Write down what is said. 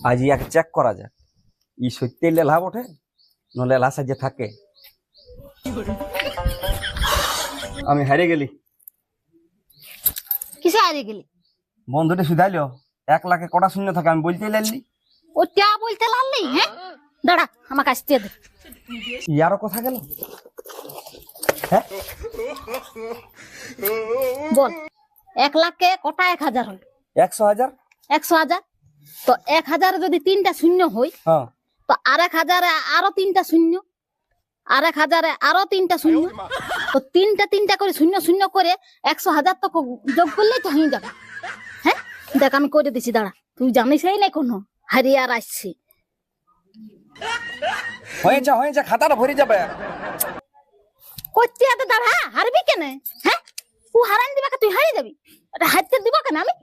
আজ ইয়াকে চেক করা যাক ই সত্যি লেলা বটে না লেলা সাজে থাকে। আমি হারিয়ে গেলি। কিসে হারিয়ে গেলি? বন্ধুটা শুধাইলো 1 লাখে কটা শূন্য থাকে আমি বলতেই লাগলি। ও টা বলতে লাগলি? হ্যাঁ দাঁড়া আমাকে আসতে দে। ইয়ারও কথা গেল। হ্যাঁ বল 1 লাখে কটা 1000 হয়? 100,000। 100,000 তো 1000 যদি 3টা শূন্য হয় হ্যাঁ তো 1000 আরো 3টা শূন্য, 1000 আরো 3টা শূন্য, তো 3টা করে শূন্য শূন্য করে 100,000 তো যোগ করলেই তো হয়ে যাবে। হ্যাঁ দেখ আমি করে দিছি দাঁড়া, তুই জানিস এই না কোনো হারিয়ে আর আসছি। হয়েছে খাতাটা ভরে যাবে। করছি এত দাঁড়া হারবি কেন? হ্যাঁ ও হারান দিবা তুই হারিয়ে যাবি, এটা হারতে দিব কেন আমি?